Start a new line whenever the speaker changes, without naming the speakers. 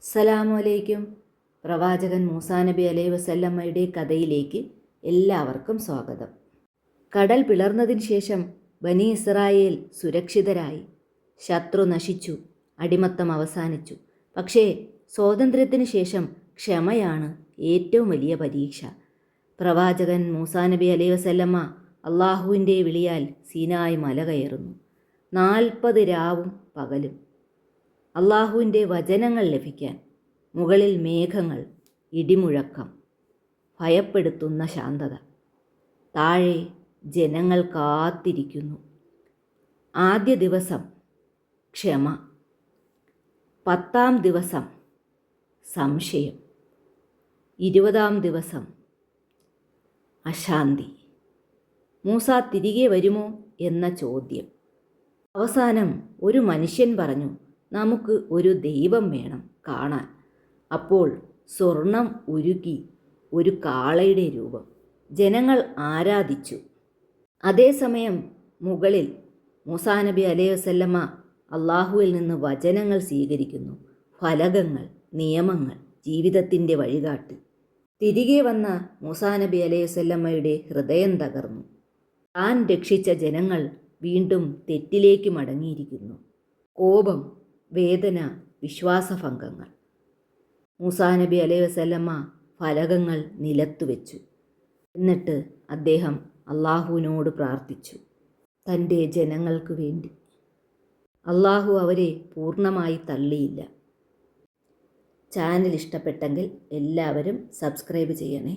അസ്സലാമു പ്രവാചകൻ മൂസാ നബി അലൈഹി വസല്ലമ്മയുടെ കഥയിലേക്ക് എല്ലാവർക്കും സ്വാഗതം. കടൽ പിളർന്നതിന് ശേഷം ബനി ഇസ്രായേൽ സുരക്ഷിതരായി. ശത്രു നശിച്ചു, അടിമത്തം അവസാനിച്ചു. പക്ഷേ സ്വാതന്ത്ര്യത്തിന് ശേഷം ക്ഷമയാണ് ഏറ്റവും വലിയ പരീക്ഷ. പ്രവാചകൻ മൂസാ നബി അലൈഹി വസല്ലമ്മ അള്ളാഹുവിൻ്റെ വിളിയാൽ സീനായ് മല കയറുന്നു. 40 രാവും പകലും അള്ളാഹുവിൻ്റെ വചനങ്ങൾ ലഭിക്കാൻ. മുകളിൽ മേഘങ്ങൾ, ഇടിമുഴക്കം, ഭയപ്പെടുത്തുന്ന ശാന്തത. താഴെ ജനങ്ങൾ കാത്തിരിക്കുന്നു. ആദ്യ ദിവസം ക്ഷമ, 10-ാം ദിവസം സംശയം, 20-ാം ദിവസം അശാന്തി. മൂസ തിരികെ വരുമോ എന്ന ചോദ്യം. അവസാനം ഒരു മനുഷ്യൻ പറഞ്ഞു, നമുക്ക് ഒരു ദൈവം വേണം കാണാൻ. അപ്പോൾ സ്വർണം ഉരുകി ഒരു കാളയുടെ രൂപം. ജനങ്ങൾ ആരാധിച്ചു. അതേസമയം മുകളിൽ മൂസാ നബി അലൈഹി വസല്ലമ അള്ളാഹുവിൽ നിന്ന് വചനങ്ങൾ സ്വീകരിക്കുന്നു. ഫലകങ്ങൾ, നിയമങ്ങൾ, ജീവിതത്തിൻ്റെ വഴികാട്ട്. തിരികെ വന്ന മൂസാ നബി അലൈഹി വസല്ലമയുടെ ഹൃദയം തകർന്നു. താൻ രക്ഷിച്ച ജനങ്ങൾ വീണ്ടും തെറ്റിലേക്ക് മടങ്ങിയിരിക്കുന്നു. കോപം, വേദന, വിശ്വാസഭംഗങ്ങൾ. മൂസാ നബി അലൈഹി വസല്ലമ ഫലകങ്ങൾ നിലത്തു വെച്ചു. എന്നിട്ട് അദ്ദേഹം അള്ളാഹുവിനോട് പ്രാർത്ഥിച്ചു, തൻ്റെ ജനങ്ങൾക്ക് വേണ്ടി. അള്ളാഹു അവരെ പൂർണ്ണമായി തള്ളിയില്ല. ചാനൽ ഇഷ്ടപ്പെട്ടെങ്കിൽ എല്ലാവരും സബ്സ്ക്രൈബ് ചെയ്യണേ.